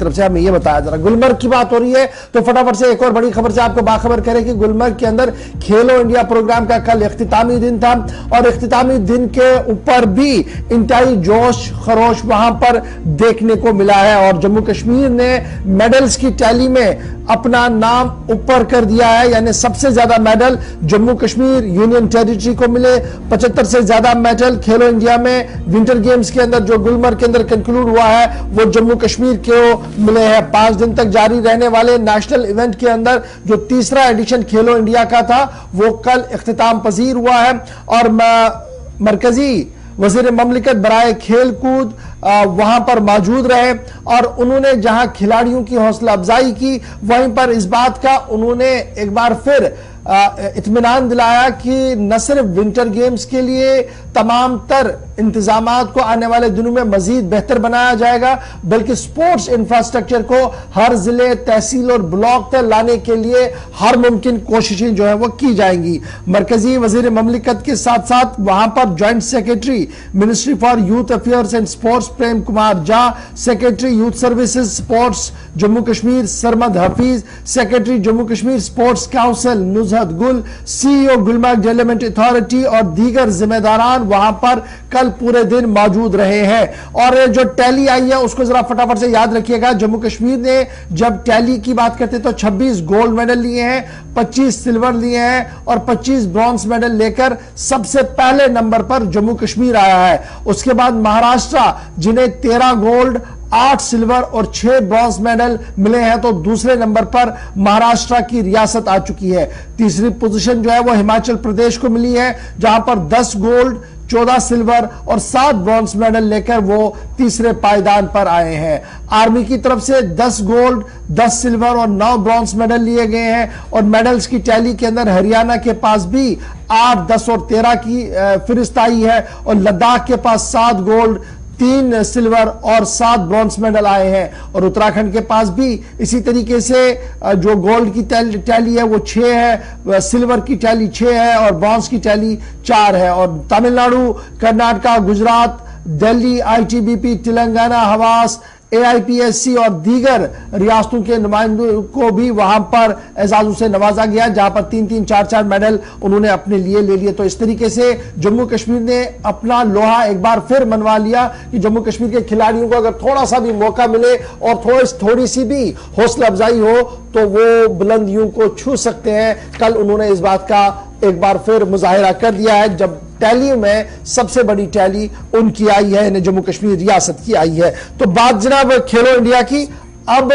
तरफ से हमें ये बताया जा रहा है। गुलमर्ग की बात हो रही है तो फटाफट से एक और बड़ी खबर से आपको बाखबर करें कि गुलमर्ग के अंदर खेलो इंडिया प्रोग्राम का कल इख्तितामी दिन था और इख्तितामी दिन के ऊपर भी इंतहाई जोश खरोश वहां पर देखने को मिला है और जम्मू कश्मीर ने मेडल्स की टैली में अपना नाम ऊपर कर दिया है। यानी सबसे ज्यादा medal Jammu Kashmir union territory को मिले, 75 से ज्यादा मेडल खेलो इंडिया में विंटर गेम्स के अंदर जो गुलमर्ग के अंदर कंक्लूड हुआ है वो जम्मू कश्मीर को मिले हैं। 5 दिन तक जारी रहने वाले नेशनल इवेंट के अंदर जो तीसरा एडिशन खेलो इंडिया का था वो कल इख्तिताम पजीर हुआ है और मरकजी वजीर ममलिकत बराए खेल कूद वहां पर मौजूद रहे और उन्होंने जहां खिलाड़ियों की हौसला अफजाई की वहीं पर इस बात का उन्होंने एक बार फिर इत्मीनान दिलाया कि न सिर्फ विंटर गेम्स के लिए तमाम तर इंतजामात को आने वाले दिनों में मजीद बेहतर बनाया जाएगा बल्कि स्पोर्ट्स इंफ्रास्ट्रक्चर को हर जिले तहसील और ब्लॉक तक लाने के लिए हर मुमकिन कोशिशें जो है वो की जाएंगी। मरकजी वजीर ममलिकत के साथ साथ वहां पर joint secretary ministry for youth affairs and sports Prem Kumar Jha, secretary youth services sports Jammu Kashmir Sarmad Hafeez, secretary Jammu Kashmir sports council Nuzhat गुल, सीईओ गुलमर्ग डेवलपमेंट अथॉरिटी और दीगर जिम्मेदारान वहां पर कल पूरे दिन मौजूद रहे हैं। और जो टैली आई है उसको जरा फटाफट से याद रखिएगा। जम्मू कश्मीर ने जब टैली की बात करते तो 26 गोल्ड मेडल लिए हैं, 25 सिल्वर लिए हैं और 25 ब्रॉन्ज मेडल लेकर सबसे पहले नंबर पर जम्मू कश्मीर आया है। उसके बाद महाराष्ट्र जिन्हें 13 गोल्ड 8 सिल्वर और 6 ब्रॉन्ज मेडल मिले हैं तो दूसरे नंबर पर महाराष्ट्र की रियासत आ चुकी है। तीसरी पोजीशन जो है वो हिमाचल प्रदेश को मिली है जहां पर 10 गोल्ड 14 सिल्वर और 7 ब्रॉन्ज मेडल लेकर वो तीसरे पायदान पर आए हैं। आर्मी की तरफ से 10 गोल्ड 10 सिल्वर और 9 ब्रॉन्ज मेडल लिए गए हैं और मेडल्स की टैली के अंदर हरियाणा के पास भी 8, 10 और 13 की फहरिस्त आई है और लद्दाख के पास 7 गोल्ड 3 सिल्वर और 7 ब्रॉन्ज मेडल आए हैं और उत्तराखंड के पास भी इसी तरीके से जो गोल्ड की टैली है वो 6 है, सिल्वर की टैली 6 है और ब्रॉन्ज की टैली 4 है। और तमिलनाडु, कर्नाटका, गुजरात, दिल्ली, आईटीबीपी, तेलंगाना, हवास, एआईपीएससी और दीगर रियासतों के नुमाइंदों को भी वहां पर एजाजों से नवाजा गया जहां पर 3-3, 4-4 मेडल उन्होंने अपने लिए ले लिए। तो इस तरीके से जम्मू कश्मीर ने अपना लोहा एक बार फिर मनवा लिया कि जम्मू कश्मीर के खिलाड़ियों को अगर थोड़ा सा भी मौका मिले और थोड़ी सी भी हौसला अफजाई हो तो वो बुलंदियों को छू सकते हैं। कल उन्होंने इस बात का एक बार फिर मुजाहिरा कर दिया है जब टैली में सबसे बड़ी टैली उनकी आई है, यानी जम्मू कश्मीर रियासत की आई है। तो बात जनाब खेलो इंडिया की, अब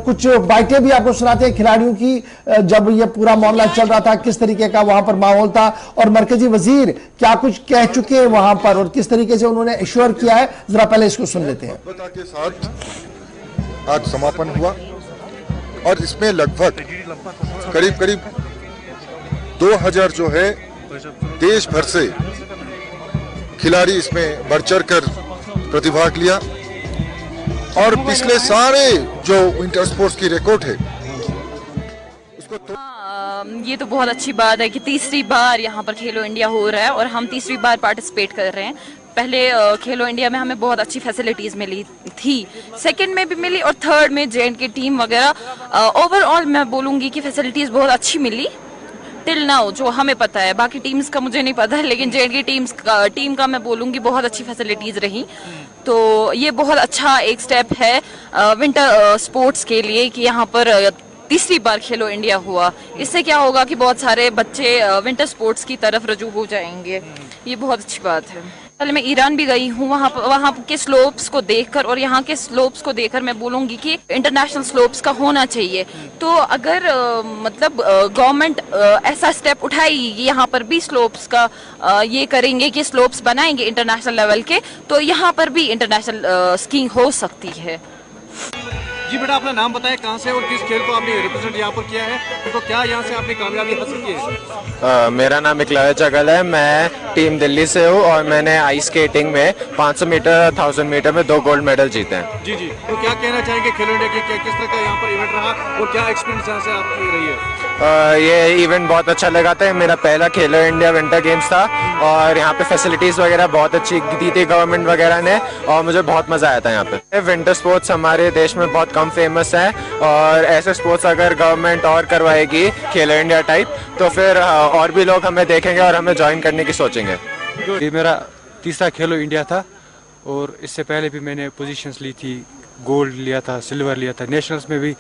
कुछ बाइटें भी आपको सुनाते हैं खिलाड़ियों की जब ये पूरा मामला चल रहा था किस तरीके का वहां पर माहौल था और मरकजी वजीर क्या कुछ कह चुके हैं वहां पर और किस तरीके से उन्होंने एश्योर किया है, जरा पहले इसको सुन लेते हैं। के साथ आज समापन हुआ और इसमें लगभग करीब 2000 जो है देश भर से खिलाड़ी इसमें बढ़ चढ़ कर प्रतिभाग लिया और पिछले सारे जो विंटर स्पोर्ट्स की रिकॉर्ड है उसको ये तो बहुत अच्छी बात है कि तीसरी बार यहाँ पर खेलो इंडिया हो रहा है और हम तीसरी बार पार्टिसिपेट कर रहे हैं। पहले खेलो इंडिया में हमें बहुत अच्छी फैसिलिटीज़ मिली थी, सेकंड में भी मिली और थर्ड में जे.एंड.के टीम वगैरह ओवरऑल मैं बोलूँगी कि फैसिलिटीज़ बहुत अच्छी मिली टिल नाउ जो हमें पता है। बाकी टीम्स का मुझे नहीं पता है लेकिन जे.एंड.के टीम का मैं बोलूँगी बहुत अच्छी फैसिलिटीज़ रही। तो ये बहुत अच्छा एक स्टेप है विंटर स्पोर्ट्स के लिए कि यहाँ पर तीसरी बार खेलो इंडिया हुआ। इससे क्या होगा कि बहुत सारे बच्चे विंटर स्पोर्ट्स की तरफ रजू हो जाएंगे, ये बहुत अच्छी बात है। पहले मैं ईरान भी गई हूँ, वहाँ के स्लोप्स को देखकर और यहाँ के स्लोप्स को देखकर मैं बोलूँगी कि इंटरनेशनल स्लोप्स का होना चाहिए। तो अगर मतलब गवर्नमेंट ऐसा स्टेप उठाएगी यहाँ पर भी स्लोप्स का ये करेंगे कि स्लोप्स बनाएंगे इंटरनेशनल लेवल के, तो यहाँ पर भी इंटरनेशनल स्कीइंग हो सकती है। जी बेटा, अपना नाम बताएं, कहाँ से और किस खेल को आपने रिप्रेजेंट यहाँ पर किया है, तो क्या यहाँ से आपने कामयाबी हासिल की है? मेरा नाम इकलौया चगल है। मैं टीम दिल्ली से हूँ और मैंने आइस स्केटिंग में 500 मीटर 1000 मीटर में 2 गोल्ड मेडल जीते हैं। जी जी, तो क्या कहना चाहेंगे खेलो इंडिया के किस तरह का यहाँ पर इवेंट रहा और क्या एक्सपीरियंस यहाँ से आपकी रही है? ये इवेंट बहुत अच्छा लगा था। मेरा पहला खेलो इंडिया विंटर गेम्स था और यहाँ पे फैसिलिटीज़ वगैरह बहुत अच्छी दी थी गवर्नमेंट वगैरह ने, और मुझे बहुत मज़ा आया था यहाँ पे। विंटर स्पोर्ट्स हमारे देश में बहुत कम फेमस है और ऐसे स्पोर्ट्स अगर गवर्नमेंट और करवाएगी खेलो इंडिया टाइप, तो फिर और भी लोग हमें देखेंगे और हमें ज्वाइन करने की सोचेंगे। ये मेरा तीसरा खेलो इंडिया था और इससे पहले भी मैंने पोजीशंस ली थी, गोल्ड लिया था, सिल्वर लिया था। नेशनल्स में भी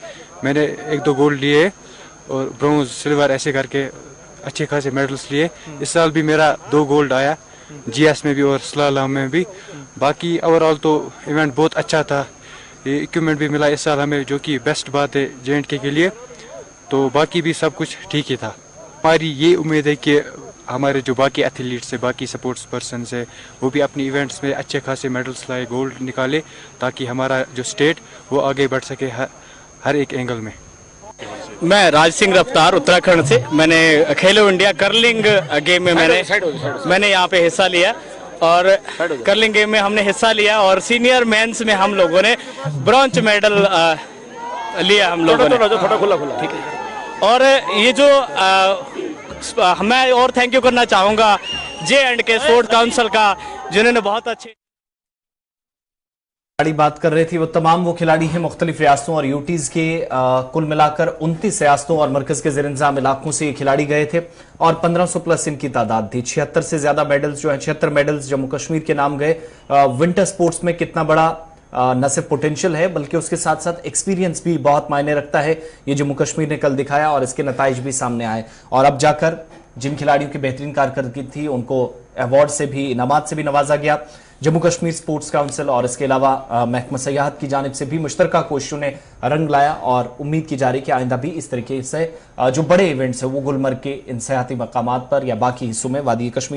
मैंने 1-2 गोल्ड लिए और ब्रोंज सिल्वर ऐसे करके अच्छे खासे मेडल्स लिए। इस साल भी मेरा 2 गोल्ड आया, जीएस में भी और स्लालॉम में भी। बाकी ओवरऑल तो इवेंट बहुत अच्छा था। ये इक्विपमेंट भी मिला इस साल हमें, जो कि बेस्ट बात है J&K के लिए। तो बाकी भी सब कुछ ठीक ही था। हमारी ये उम्मीद है कि हमारे जो बाकी एथलीट्स है, बाकी स्पोर्ट्स पर्सन है, वो भी अपनी इवेंट्स में अच्छे खासे मेडल्स लाए, गोल्ड निकाले, ताकि हमारा जो स्टेट वो आगे बढ़ सके हर एक एंगल में। मैं राज सिंह रफ्तार उत्तराखंड से। मैंने खेलो इंडिया कर्लिंग गेम में मैंने यहाँ पे हिस्सा लिया और कर्लिंग गेम में हमने हिस्सा लिया और सीनियर मेंस में हम लोगों ने ब्रॉन्ज मेडल लिया हम लोगों ने। ठीक है। और ये जो मैं और थैंक यू करना चाहूँगा J&K स्पोर्ट्स काउंसिल का, जिन्होंने बहुत अच्छे खिलाड़ी बात कर रहे थे। वो खिलाड़ी हैं मुख्तलिफ रियासतों और यूटीज के कुल मिलाकर 29 रियासतों और मरकज के ज़ेर-इंतज़ाम इलाकों से ये खिलाड़ी गए थे और 1500 प्लस इनकी तादाद थी। 76 से ज्यादा मेडल्स जो हैं, 76 मेडल्स जम्मू कश्मीर के नाम गए। विंटर स्पोर्ट्स में कितना बड़ा न सिर्फ पोटेंशियल है बल्कि उसके साथ साथ एक्सपीरियंस भी बहुत मायने रखता है। ये जम्मू कश्मीर ने कल दिखाया और इसके नताइज भी सामने आए और अब जाकर जिन खिलाड़ियों की बेहतरीन कारकर्दगी थी उनको अवार्ड से भी, इनामात से भी नवाजा गया। जम्मू कश्मीर स्पोर्ट्स काउंसिल और इसके अलावा महकमा सयाहत की जानिब से भी मुश्तरका कोशिशों ने रंग लाया और उम्मीद की जा रही कि आइंदा भी इस तरीके से जो बड़े इवेंट्स है वो गुलमर्ग के इन सयाहती मकामात पर या बाकी हिस्सों में वादी कश्मीर